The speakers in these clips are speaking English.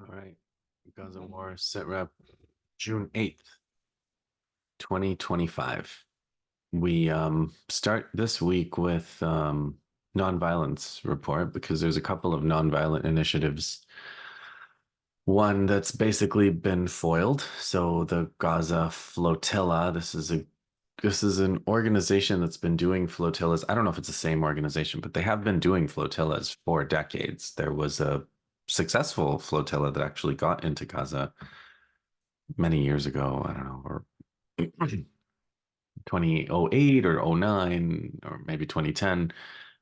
All right. Gaza War sit rep June 8th, 2025. We start this week with nonviolence report because there's a couple of nonviolent initiatives. One that's basically been foiled. So the Gaza flotilla, this is an organization that's been doing flotillas. I don't know if it's the same organization, but they have been doing flotillas for decades. There was a successful flotilla that actually got into Gaza many years ago. I don't know, or 2008 or '09 or maybe 2010.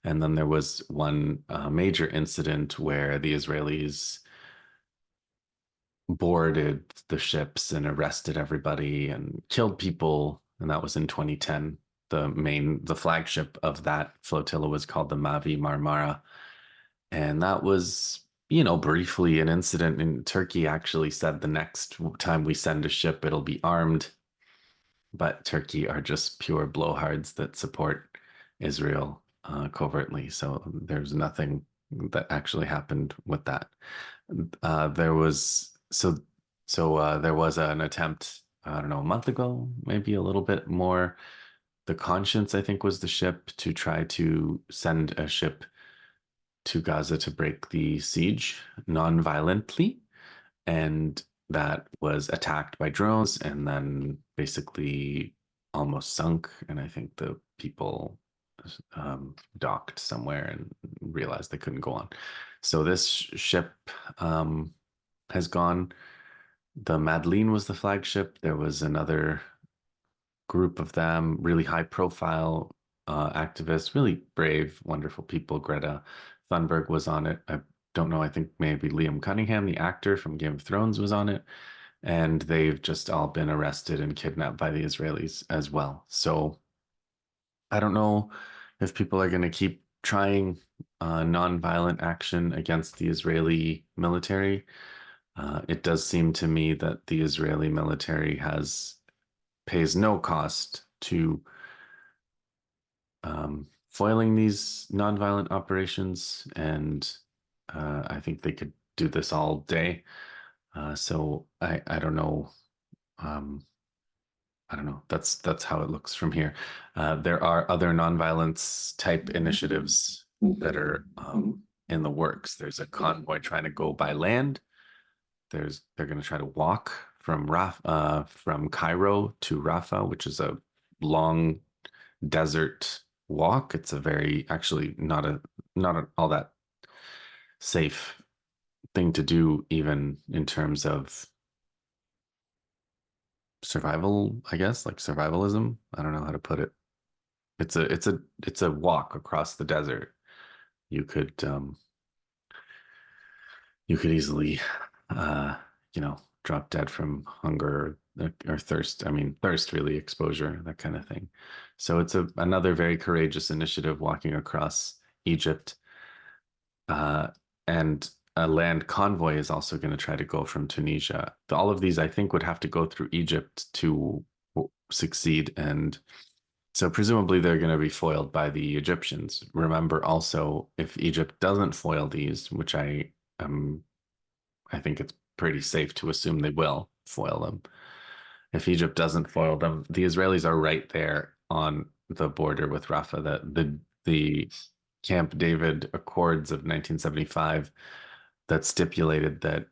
And then there was one major incident where the Israelis boarded the ships and arrested everybody and killed people. And that was in 2010. The flagship of that flotilla was called the Mavi Marmara. And that was, briefly an incident. And Turkey actually said the next time we send a ship, it'll be armed. But Turkey are just pure blowhards that support Israel covertly. So there's nothing that actually happened with that. There was there was an attempt, I don't know, a month ago, maybe a little bit more. The Conscience, I think, was the ship to try to send a ship to Gaza to break the siege non-violently, and that was attacked by drones and then basically almost sunk. And I think the people docked somewhere and realized they couldn't go on. So this ship has gone. The Madeleine was the flagship. There was another group of them, really high profile activists, really brave, wonderful people. Greta Thunberg was on it. I don't know. I think maybe Liam Cunningham, the actor from Game of Thrones, was on it. And they've just all been arrested and kidnapped by the Israelis as well. So I don't know if people are going to keep trying nonviolent action against the Israeli military. It does seem to me that the Israeli military pays no cost to foiling these nonviolent operations, and I think they could do this all day. So I don't know. Um, I don't know. That's how it looks from here. There are other nonviolence type initiatives that are in the works. There's a convoy trying to go by land. They're going to try to walk from Cairo to Rafah, which is a long desert walk. It's a very actually all that safe thing to do, even in terms of survival, I guess, like survivalism. I don't know how to put it. It's a walk across the desert. You could you could easily uh drop dead from hunger or thirst. I mean, thirst really, exposure, that kind of thing. So it's another very courageous initiative walking across Egypt. Uh, and a land convoy is also going to try to go from Tunisia. All of these, I think, would have to go through Egypt to succeed. And so presumably they're going to be foiled by the Egyptians. Remember also, if Egypt doesn't foil these, which I think it's pretty safe to assume they will foil them. If Egypt doesn't foil them, the Israelis are right there on the border with Rafah. The Camp David Accords of 1975 that stipulated that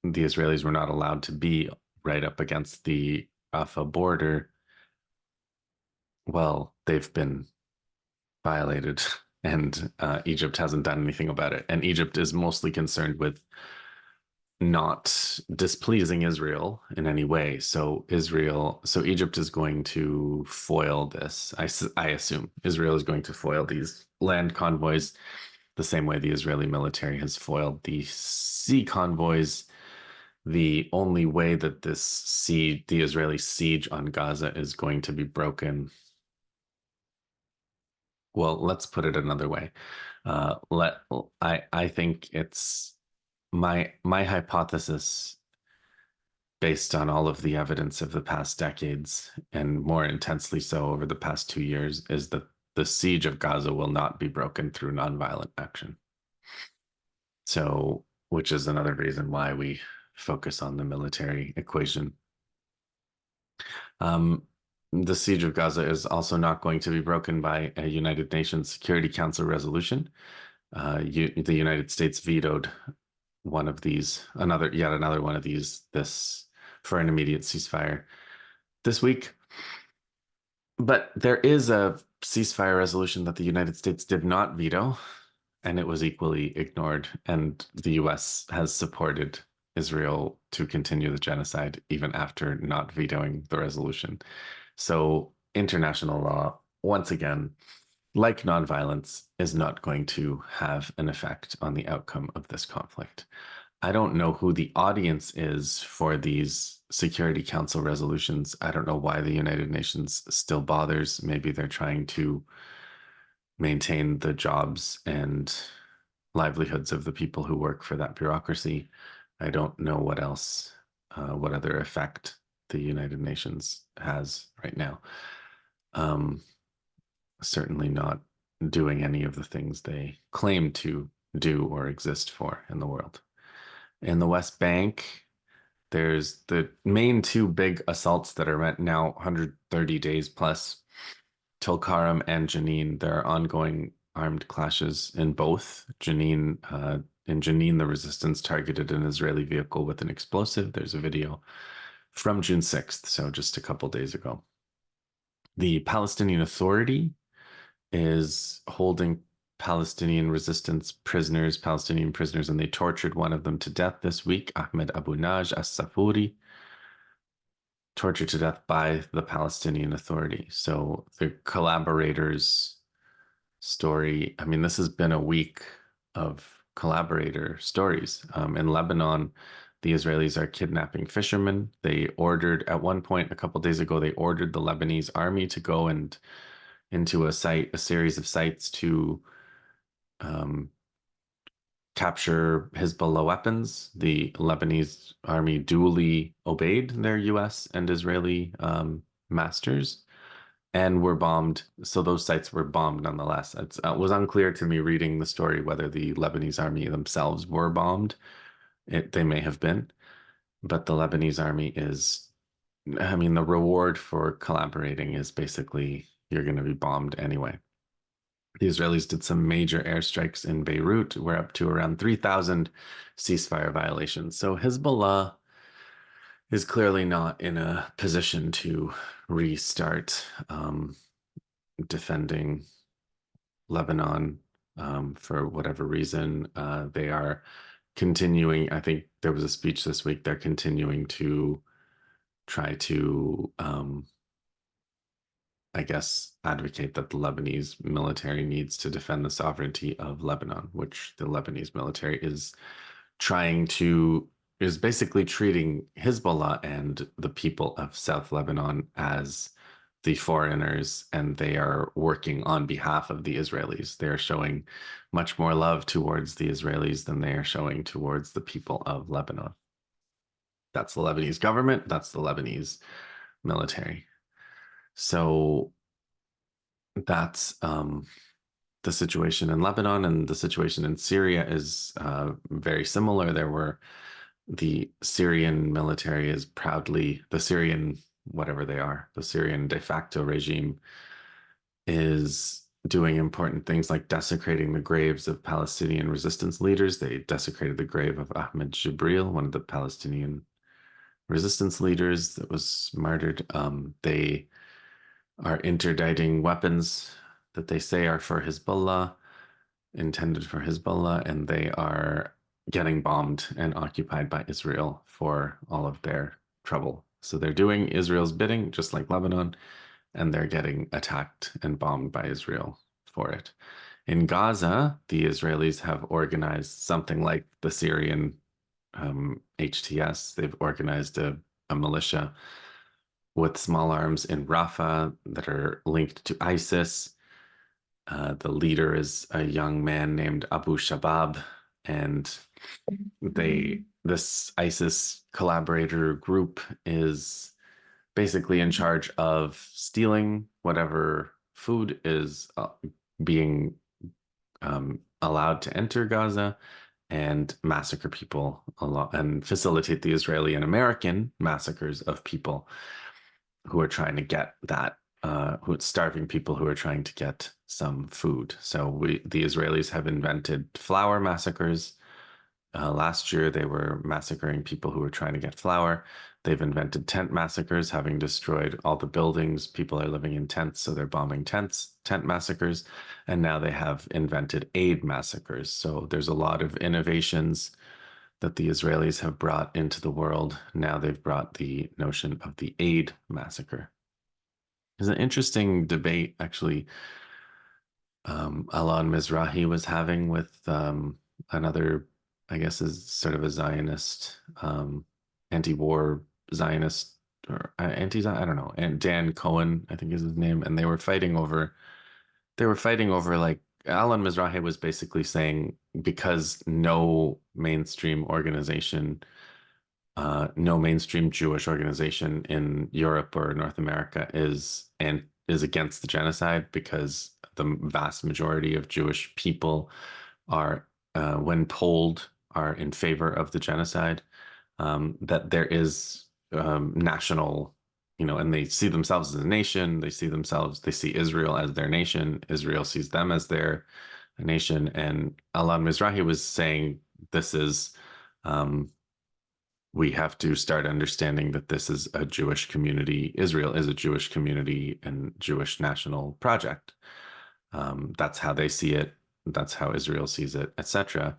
the Israelis were not allowed to be right up against the Rafah border. Well, they've been violated, and Egypt hasn't done anything about it. And Egypt is mostly concerned with not displeasing Israel in any way. So Egypt is going to foil this. I assume Israel is going to foil these land convoys the same way the Israeli military has foiled the sea convoys. The only way that the Israeli siege on Gaza is going to be broken. Well, let's put it another way. Let I think it's my hypothesis, based on all of the evidence of the past decades, and more intensely so over the past 2 years, is that the siege of Gaza will not be broken through nonviolent action. So which is another reason why we focus on the military equation. The siege of Gaza is also not going to be broken by a United Nations Security Council resolution. The United States vetoed one of these, yet another one of these, this for an immediate ceasefire this week. But there is a ceasefire resolution that the United States did not veto, and it was equally ignored. And the US has supported Israel to continue the genocide even after not vetoing the resolution. So international law, once again, like nonviolence, is not going to have an effect on the outcome of this conflict. I don't know who the audience is for these Security Council resolutions. I don't know why the United Nations still bothers. Maybe they're trying to maintain the jobs and livelihoods of the people who work for that bureaucracy. I don't know what else, what other effect the United Nations has right now. Certainly not doing any of the things they claim to do or exist for in the world. In the West Bank, there's the main two big assaults that are now 130 days plus, Tulkarm and Jenin. There are ongoing armed clashes in both. In Jenin, the resistance targeted an Israeli vehicle with an explosive. There's a video from June 6th, so just a couple days ago. The Palestinian Authority is holding Palestinian prisoners, and they tortured one of them to death this week, Ahmed Abu Naj as-Safuri, tortured to death by the Palestinian Authority. So the collaborators' story, I mean, this has been a week of collaborator stories. In Lebanon, the Israelis are kidnapping fishermen. They ordered, at one point a couple days ago, they ordered the Lebanese army to go and into a series of sites to capture Hezbollah weapons. The Lebanese army duly obeyed their US and Israeli masters and were bombed. So those sites were bombed nonetheless. It was unclear to me reading the story whether the Lebanese army themselves were bombed. They may have been, but the Lebanese army is, I mean, the reward for collaborating is basically you're going to be bombed anyway. The Israelis did some major airstrikes in Beirut. We're up to around 3,000 ceasefire violations. So Hezbollah is clearly not in a position to restart defending Lebanon for whatever reason. They are continuing. I think there was a speech this week. They're continuing to try to I guess, advocate that the Lebanese military needs to defend the sovereignty of Lebanon, which the Lebanese military is basically treating Hezbollah and the people of South Lebanon as the foreigners, and they are working on behalf of the Israelis. They are showing much more love towards the Israelis than they are showing towards the people of Lebanon. That's the Lebanese government. That's the Lebanese military. So that's the situation in Lebanon, and the situation in Syria is very similar. The Syrian military is proudly, the Syrian, whatever they are, the Syrian de facto regime is doing important things like desecrating the graves of Palestinian resistance leaders. They desecrated the grave of Ahmed Jibril, one of the Palestinian resistance leaders that was martyred. They are interdicting weapons that they say are for Hezbollah, intended for Hezbollah, and they are getting bombed and occupied by Israel for all of their trouble. So they're doing Israel's bidding, just like Lebanon, and they're getting attacked and bombed by Israel for it. In Gaza, the Israelis have organized something like the Syrian HTS. They've organized a militia with small arms in Rafah that are linked to ISIS. The leader is a young man named Abu Shabab, and this ISIS collaborator group is basically in charge of stealing whatever food is being allowed to enter Gaza and massacre people a lot and facilitate the Israeli and American massacres of people who are trying to get that, who starving people who are trying to get some food. So the Israelis have invented flour massacres. Last year, they were massacring people who were trying to get flour. They've invented tent massacres, having destroyed all the buildings. People are living in tents, so they're bombing tents, tent massacres. And now they have invented aid massacres. So there's a lot of innovations that the Israelis have brought into the world. Now they've brought the notion of the aid massacre. There's an interesting debate, actually, Alon Mizrahi was having with another, I guess, is sort of a Zionist, anti-war Zionist or anti-Zion, I don't know, and Dan Cohen, I think is his name, and they were fighting over like Alon Mizrahi was basically saying because no mainstream Jewish organization in Europe or North America is against the genocide because the vast majority of Jewish people are, when polled, are in favor of the genocide. That there is national, and they see themselves as a nation. They see Israel as their nation. Israel sees them as their nation. And Alon Mizrahi was saying this is. We have to start understanding that this is a Jewish community. Israel is a Jewish community and Jewish national project. That's how they see it. That's how Israel sees it, etc.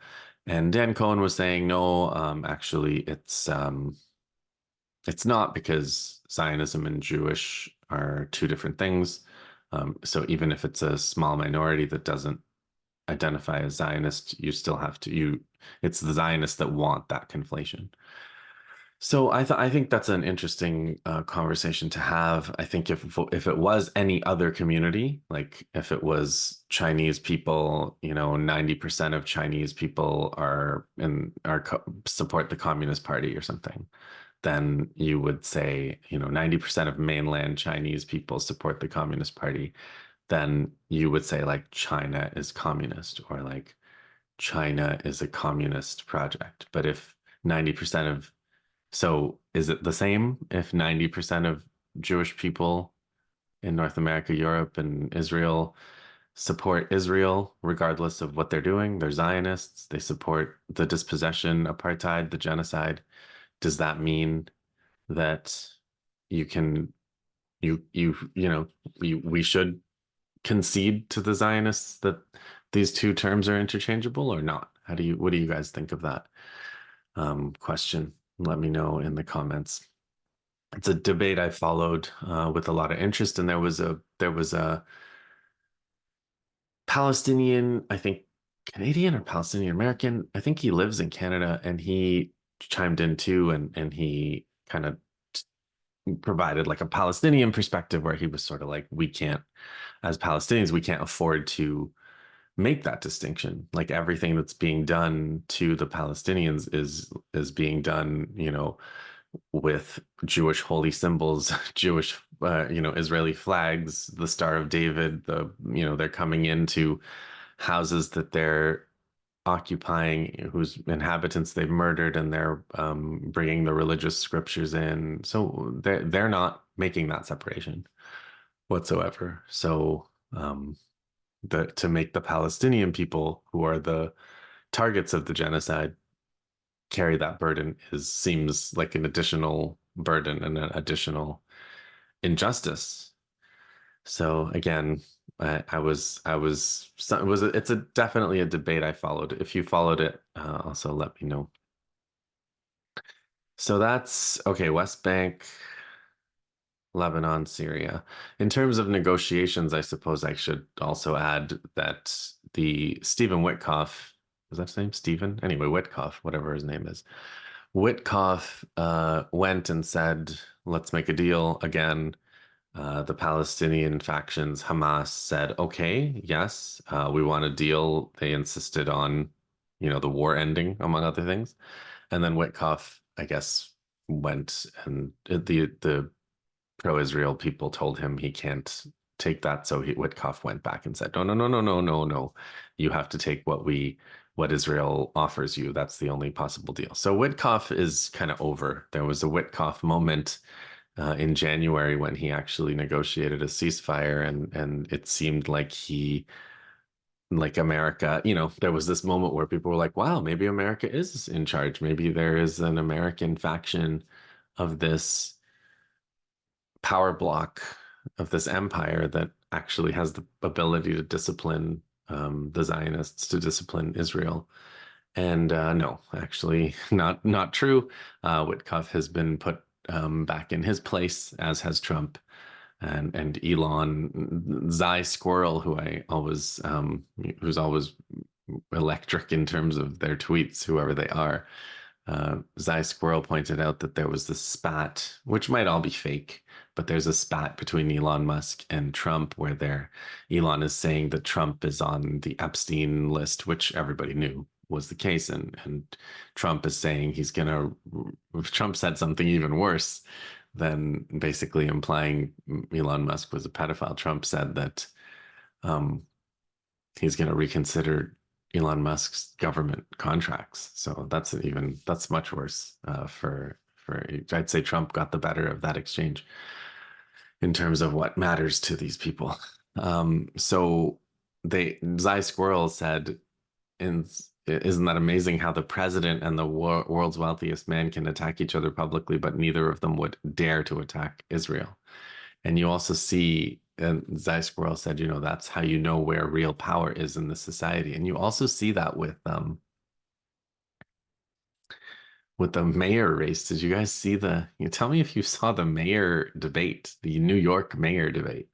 And Dan Cohen was saying, no, actually, it's not because Zionism and Jewish are two different things. So even if it's a small minority that doesn't identify as Zionist, you still have to. It's the Zionists that want that conflation. So I think that's an interesting conversation to have. I think if it was any other community, like if it was Chinese people, 90% of Chinese people support the Communist Party or something, then you would say, 90% of mainland Chinese people support the Communist Party. Then you would say like China is communist or like China is a communist project. But if 90% of so is it the same if 90% of Jewish people in North America, Europe, and Israel support Israel, regardless of what they're doing? They're Zionists. They support the dispossession, apartheid, the genocide. Does that mean that you can, we should concede to the Zionists that these two terms are interchangeable or not? What do you guys think of that question? Let me know in the comments. It's a debate I followed with a lot of interest, and there was a Palestinian, I think Canadian or Palestinian American. I think he lives in Canada, and he chimed in too, and he kind of provided like a Palestinian perspective where he was sort of like, as Palestinians, we can't afford to make that distinction. Like everything that's being done to the Palestinians is being done, with Jewish holy symbols, Jewish, Israeli flags, the Star of David. They're coming into houses that they're occupying, whose inhabitants they've murdered, and they're bringing the religious scriptures in. So they're not making that separation whatsoever. So to make the Palestinian people, who are the targets of the genocide, carry that burden seems like an additional burden and an additional injustice. So again, it's definitely a debate I followed. If you followed it, also let me know. So that's okay. West Bank, Lebanon, Syria. In terms of negotiations, I suppose I should also add that the Stephen Witkoff, is that his name? Stephen? Anyway, Witkoff, whatever his name is. Witkoff went and said, let's make a deal again. The Palestinian factions, Hamas, said, okay, yes, we want a deal. They insisted on, the war ending, among other things. And then Witkoff, I guess, went and the pro-Israel people told him he can't take that. So Witkoff went back and said, no, no, no, no, no, no, no. You have to take what we what Israel offers you. That's the only possible deal. So Witkoff is kind of over. There was a Witkoff moment in January when he actually negotiated a ceasefire, and it seemed like like America, there was this moment where people were like, wow, maybe America is in charge. Maybe there is an American faction of this power block, of this empire that actually has the ability to discipline the Zionists, to discipline Israel. And no, actually, not true. Witkoff has been put back in his place, as has Trump and Elon. Zy Squirrel, who's always electric in terms of their tweets, whoever they are. Zy Squirrel pointed out that there was this spat, which might all be fake, but there's a spat between Elon Musk and Trump where Elon is saying that Trump is on the Epstein list, which everybody knew was the case, and Trump is saying Trump said something even worse than basically implying Elon Musk was a pedophile. Trump said that um, he's going to reconsider Elon Musk's government contracts. So that's much worse for I'd say Trump got the better of that exchange in terms of what matters to these people. So Zy Squirrel said, isn't that amazing how the president and the world's wealthiest man can attack each other publicly, but neither of them would dare to attack Israel? And you also see, and Zy Squirrel said, that's how you know where real power is in the society. And you also see that with the mayor race. Did you guys see you tell me if you saw the mayor debate, the New York mayor debate,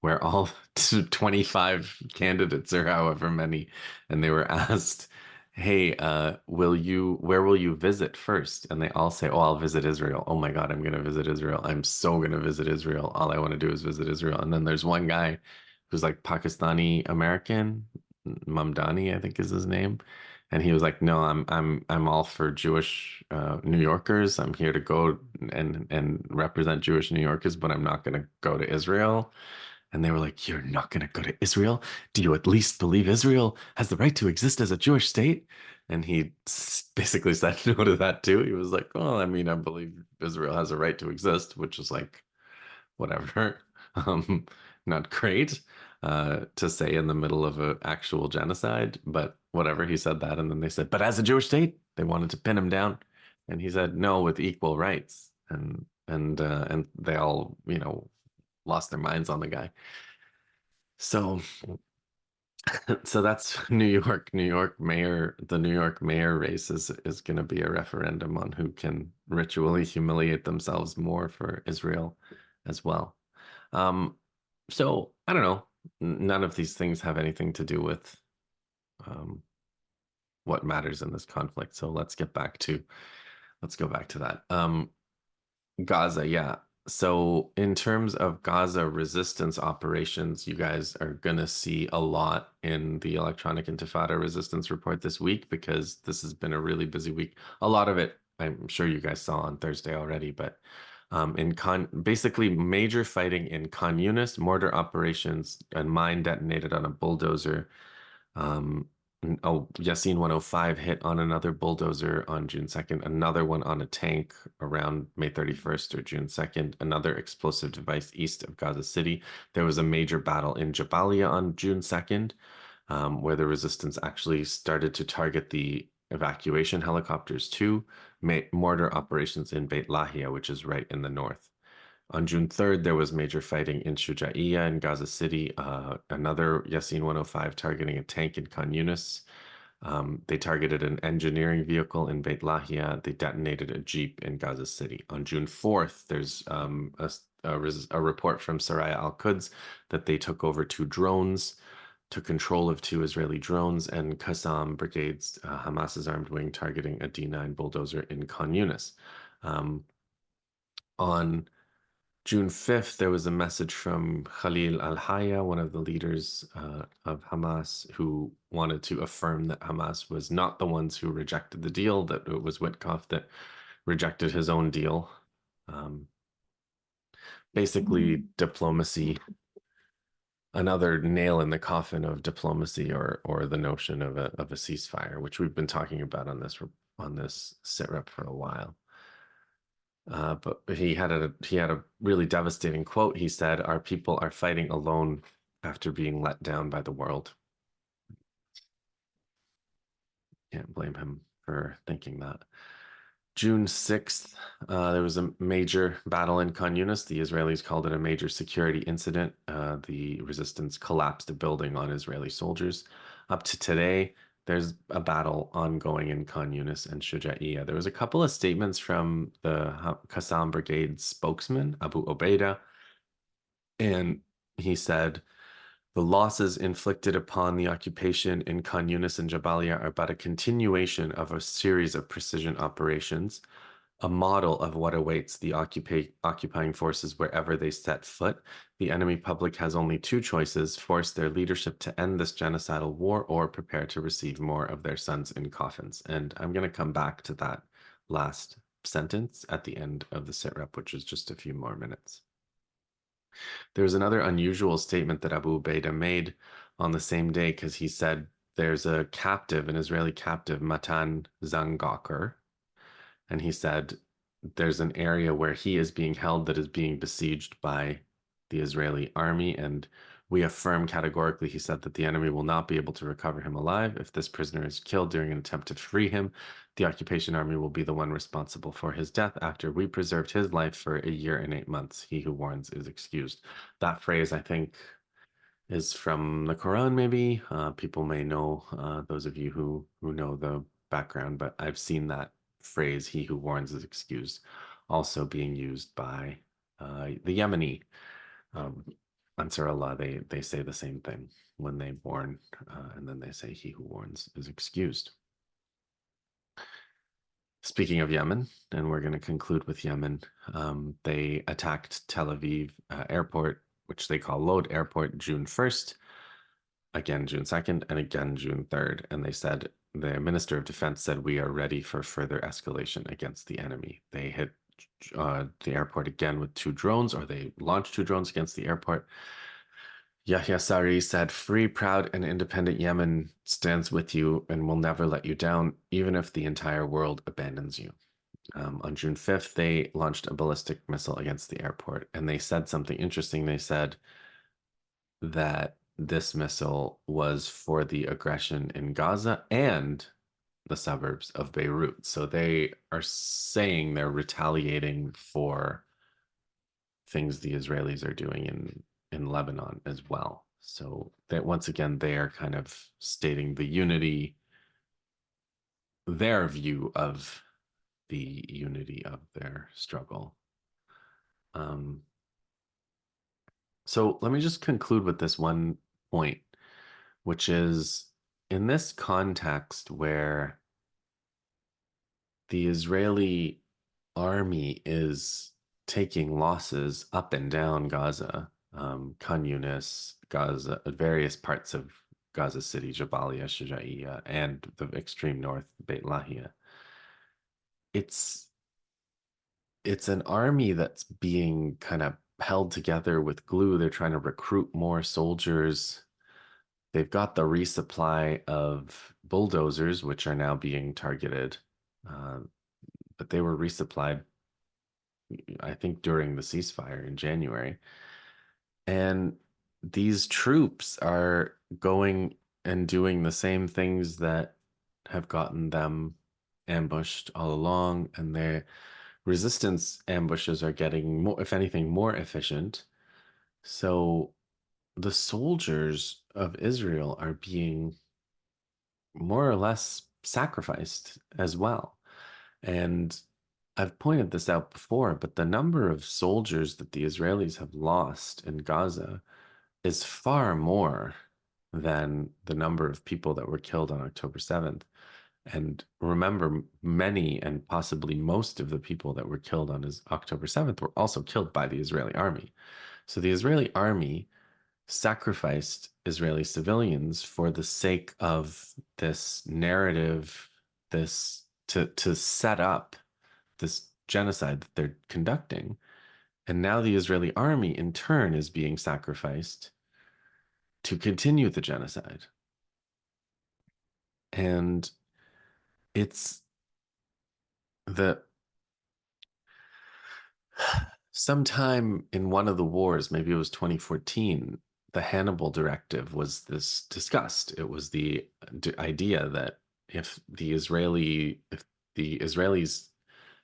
where all 25 candidates or however many, and they were asked, hey, where will you visit first? And they all say, oh, I'll visit Israel. Oh my God, I'm going to visit Israel. I'm so going to visit Israel. All I want to do is visit Israel. And then there's one guy who's like Pakistani American, Mamdani, I think is his name. And he was like, no, I'm all for Jewish New Yorkers. I'm here to go and represent Jewish New Yorkers, but I'm not going to go to Israel. And they were like, you're not going to go to Israel? Do you at least believe Israel has the right to exist as a Jewish state? And he basically said no to that too. He was like, well, I mean, I believe Israel has a right to exist, which is like, whatever. Um, Not great to say in the middle of an actual genocide, but whatever. He said that. And then they said, but as a Jewish state, they wanted to pin him down. And he said, no, with equal rights. And they all, lost their minds on the guy. So so that's New York. The New York mayor race is going to be a referendum on who can ritually humiliate themselves more for Israel as well. Um, so I don't know. None of these things have anything to do with um, what matters in this conflict. So let's go back to that. Gaza, yeah. So in terms of Gaza resistance operations, you guys are going to see a lot in the Electronic Intifada resistance report this week because this has been a really busy week. A lot of it, I'm sure you guys saw on Thursday already, but basically major fighting in Khan Younis, mortar operations, a mine detonated on a bulldozer. Um, Yasin 105 hit on another bulldozer on June 2nd, another one on a tank around May 31st or June 2nd, another explosive device east of Gaza City. There was a major battle in Jabalia on June 2nd, where the resistance actually started to target the evacuation helicopters too, mortar operations in Beit Lahia, which is right in the north. On June 3rd, there was major fighting in Shujaiyya in Gaza City, another Yasin 105 targeting a tank in Khan Younis. They targeted an engineering vehicle in Beit Lahia. They detonated a Jeep in Gaza City. On June 4th, there's a report from Saraya al-Quds that they took over 2 drones, took control of 2 Israeli drones, and Qassam Brigade's Hamas's armed wing targeting a D9 bulldozer in Khan Younis. On June 5th, there was a message from Khalil al Hayya, one of the leaders of Hamas, who wanted to affirm that Hamas was not the ones who rejected the deal, that it was Witkoff that rejected his own deal. Basically, diplomacy another nail in the coffin of diplomacy or the notion of a ceasefire, which we've been talking about on this sit rep for a while. But he had a really devastating quote. He said, "Our people are fighting alone after being let down by the world." Can't blame him for thinking that. June 6th, there was a major battle in Khan Younis. The Israelis called it a major security incident. The resistance collapsed a building on Israeli soldiers. Up to today, there's a battle ongoing in Khan Younis and Shujaiyya. There was a couple of statements from the Qassam Brigade spokesman, Abu Obeida, and he said, "The losses inflicted upon the occupation in Khan Younis and Jabalia are but a continuation of a series of precision operations, a model of what awaits the occupying forces wherever they set foot. The enemy public has only two choices: force their leadership to end this genocidal war or prepare to receive more of their sons in coffins." And I'm going to come back to that last sentence at the end of the sitrep, which is just a few more minutes. There's another unusual statement that Abu Obeida made on the same day because he said there's a captive, an Israeli captive, Matan Zangaker, and he said there's an area where he is being held that is being besieged by the Israeli army, and we affirm categorically, he said, that the enemy will not be able to recover him alive. If this prisoner is killed during an attempt to free him, the occupation army will be the one responsible for his death. After we preserved his life for a year and 8 months, he who warns is excused. That phrase, I think, is from the Quran, maybe. People may know, those of you who know the background, but I've seen that phrase, "he who warns is excused," also being used by the Yemeni Ansar Allah. They say the same thing when they warn, and then they say, "He who warns is excused." Speaking of Yemen, and we're going to conclude with Yemen, they attacked Tel Aviv airport, which they call Lod Airport, June 1st, again June 2nd, and again June 3rd. And they said, the Minister of Defense said, "We are ready for further escalation against the enemy." They hit the airport again with two drones, or they launched two drones against the airport. Yahya Saree said, "Free, proud, and independent Yemen stands with you and will never let you down, even if the entire world abandons you." On June 5th, they launched a ballistic missile against the airport, and they said something interesting. They said that this missile was for the aggression in Gaza and the suburbs of Beirut. So they are saying they're retaliating for things the Israelis are doing in Lebanon as well. So that once again, they are kind of stating the unity, their view of the unity of their struggle. So let me just conclude with this one point, which is in this context where the Israeli army is taking losses up and down Gaza, Khan Younis, Gaza, various parts of Gaza City, Jabalia, Shujaiyya, and the extreme north, Beit Lahia. It's an army that's being kind of held together with glue. They're trying to recruit more soldiers. They've got the resupply of bulldozers, which are now being targeted, but they were resupplied, I think, during the ceasefire in January. And these troops are going and doing the same things that have gotten them ambushed all along, and their resistance ambushes are getting more, if anything, more efficient. So the soldiers of Israel are being more or less sacrificed as well. And I've pointed this out before, but the number of soldiers that the Israelis have lost in Gaza is far more than the number of people that were killed on October 7th. And remember, many and possibly most of the people that were killed on October 7th were also killed by the Israeli army. So the Israeli army sacrificed Israeli civilians for the sake of this narrative, this to set up this genocide that they're conducting. And now the Israeli army in turn is being sacrificed to continue the genocide. And it's the sometime in one of the wars, maybe it was 2014, the Hannibal directive was this discussed. It was the idea that if the Israelis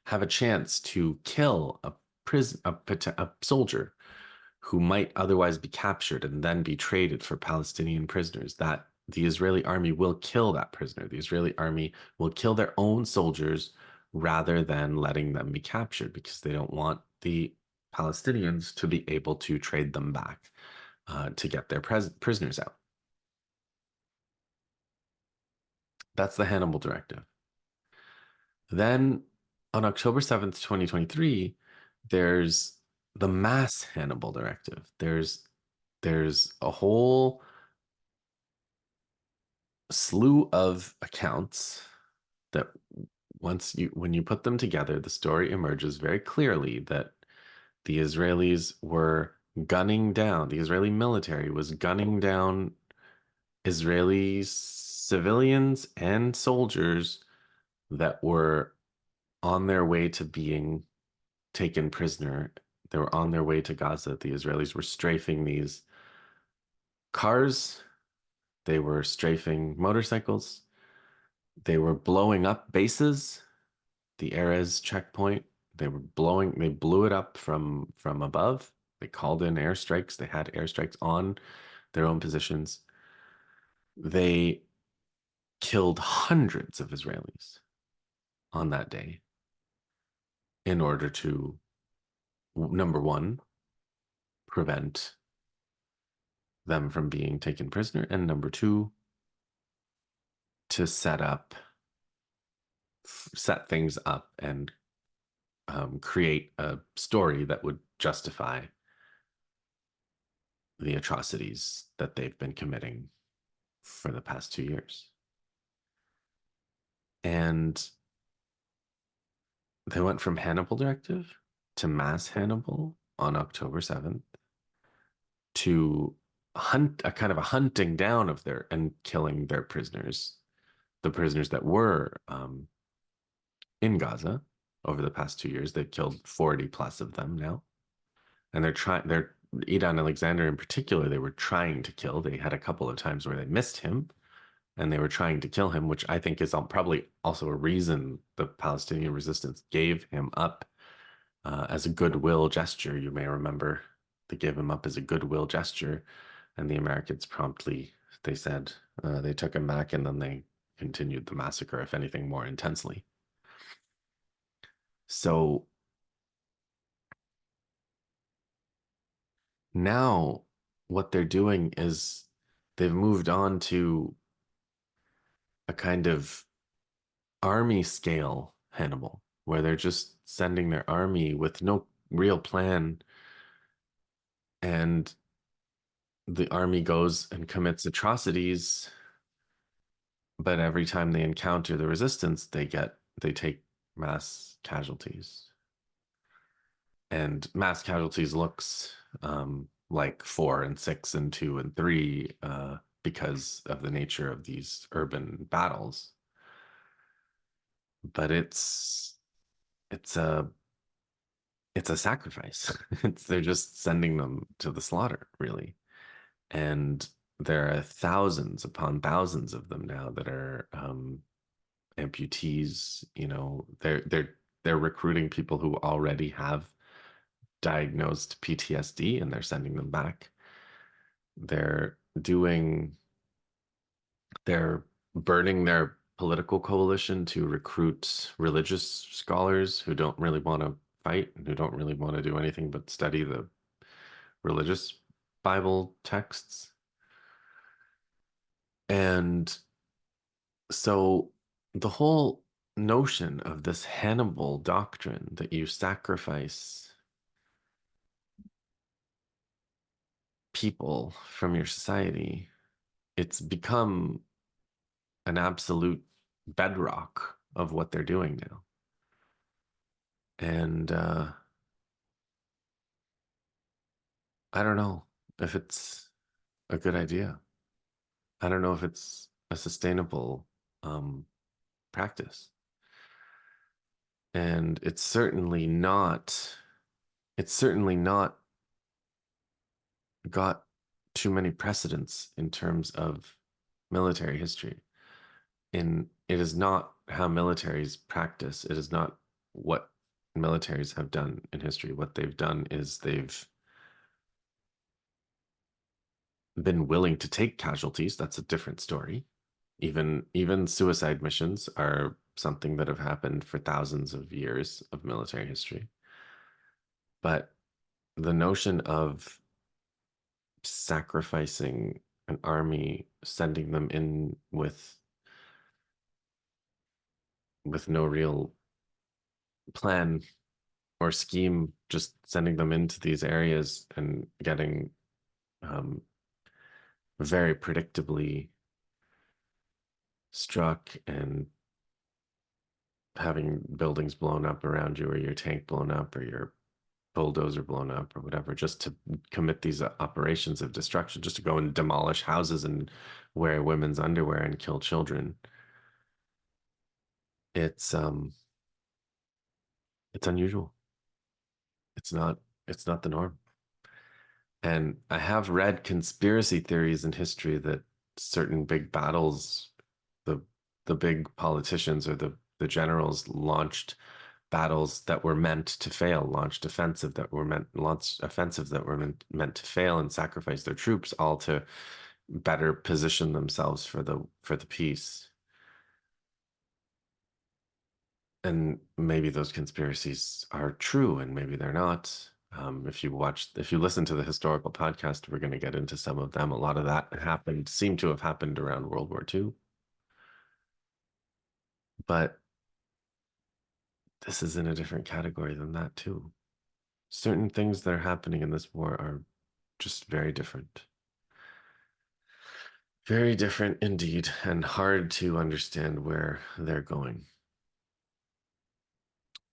have a chance to kill a soldier who might otherwise be captured and then be traded for Palestinian prisoners, that the Israeli army will kill that prisoner. The Israeli army will kill their own soldiers rather than letting them be captured because they don't want the Palestinians to be able to trade them back to get their prisoners out. That's the Hannibal directive. Then on October 7th, 2023, there's the mass Hannibal directive. There's a whole slew of accounts that when you put them together, the story emerges very clearly that the Israelis were gunning down, the Israeli military was gunning down Israeli civilians and soldiers that were on their way to being taken prisoner. They were on their way to Gaza. The Israelis were strafing these cars, they were strafing motorcycles, they were blowing up bases, the Erez checkpoint. They blew it up from above. They called in airstrikes. They had airstrikes on their own positions. They killed hundreds of Israelis on that day in order to, number one, prevent them from being taken prisoner, and number two, to set things up and create a story that would justify the atrocities that they've been committing for the past 2 years. And they went from Hannibal directive to mass Hannibal on October 7th to a kind of a hunting down of their and killing their prisoners, the prisoners that were in Gaza over the past 2 years. They've killed 40 plus of them now. And they're Idan Alexander in particular, they were trying to kill. They had a couple of times where they missed him and they were trying to kill him, which I think is probably also a reason the Palestinian resistance gave him up as a goodwill gesture. You may remember they gave him up as a goodwill gesture, and the Americans promptly, they said, they took him back, and then they continued the massacre, if anything, more intensely. So now what they're doing is they've moved on to a kind of army scale Hannibal, where they're just sending their army with no real plan, and the army goes and commits atrocities, but every time they encounter the resistance, they take mass casualties. And mass casualties looks like 4 and 6 and 2 and 3 because of the nature of these urban battles. But it's a sacrifice. They're just sending them to the slaughter, really. And there are thousands upon thousands of them now that are amputees. You know, they're recruiting people who already have diagnosed PTSD and they're sending them back. They're burning their political coalition to recruit religious scholars who don't really want to fight and who don't really want to do anything but study the religious Bible texts. And so the whole notion of this Hannibal doctrine that you sacrifice people from your society, it's become an absolute bedrock of what they're doing now. And I don't know if it's a good idea. I don't know if it's a sustainable um, practice. And it's certainly not got too many precedents in terms of military history. It is not how militaries practice. It is not what militaries have done in history. What they've done is they've been willing to take casualties. That's a different story. Even suicide missions are something that have happened for thousands of years of military history. But the notion of sacrificing an army, sending them in with no real plan or scheme, just sending them into these areas and getting um, very predictably struck and having buildings blown up around you, or your tank blown up, or your bulldozer blown up, or whatever, just to commit these operations of destruction, just to go and demolish houses and wear women's underwear and kill children. It's um it's unusual. It's not it's not the norm. And I have read conspiracy theories in history that certain big battles, the the big politicians or the generals launched battles that were meant to fail, launched offensive that were meant to fail and sacrifice their troops, all to better position themselves for the peace. And maybe those conspiracies are true and maybe they're not. If you listen to the historical podcast, we're going to get into some of them. A lot of that seemed to have happened around World War II. But this is in a different category than that, too. Certain things that are happening in this war are just very different. Very different indeed, and hard to understand where they're going.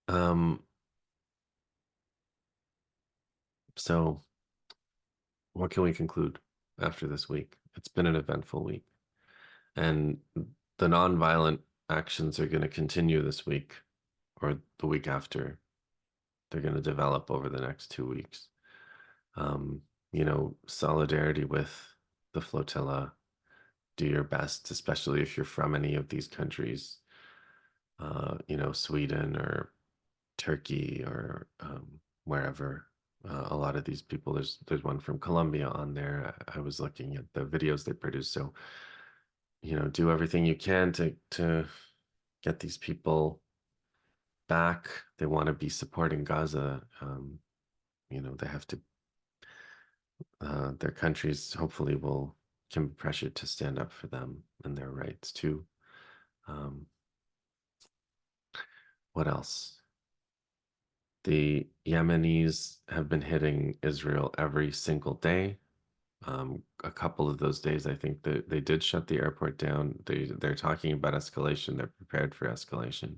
Um, so what can we conclude after this week? It's been an eventful week, and the nonviolent actions are going to continue this week or the week after. They're going to develop over the next 2 weeks. Um, solidarity with the flotilla. Do your best, especially if you're from any of these countries, Sweden or Turkey or wherever. A lot of these people, there's one from Colombia on there. I was looking at the videos they produce. So, do everything you can to get these people back. They want to be supporting Gaza. They have to. Their countries hopefully can be pressured to stand up for them and their rights too. Um, what else? The Yemenis have been hitting Israel every single day. A couple of those days, I think that they did shut the airport down. They're talking about escalation. They're prepared for escalation.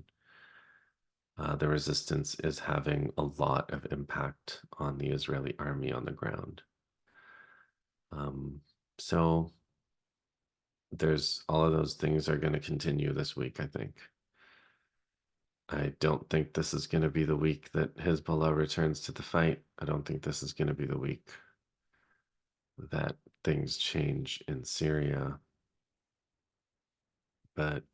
The resistance is having a lot of impact on the Israeli army on the ground. So there's all of those things are going to continue this week, I think. I don't think this is going to be the week that Hezbollah returns to the fight. I don't think this is going to be the week that things change in Syria. But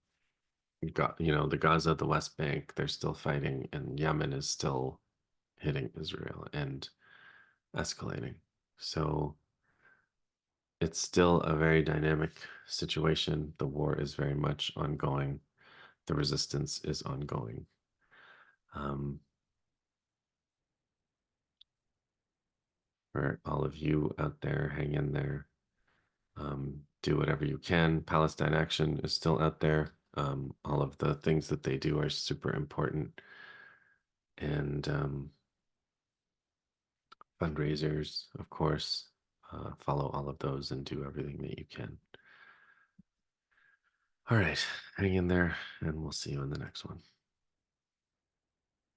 the Gaza, the West Bank, they're still fighting, and Yemen is still hitting Israel and escalating. So it's still a very dynamic situation. The war is very much ongoing. The resistance is ongoing. For all of you out there, hang in there. Do whatever you can. Palestine Action is still out there. All of the things that they do are super important. And fundraisers, of course. Follow all of those and do everything that you can. All right, hang in there, and we'll see you in the next one.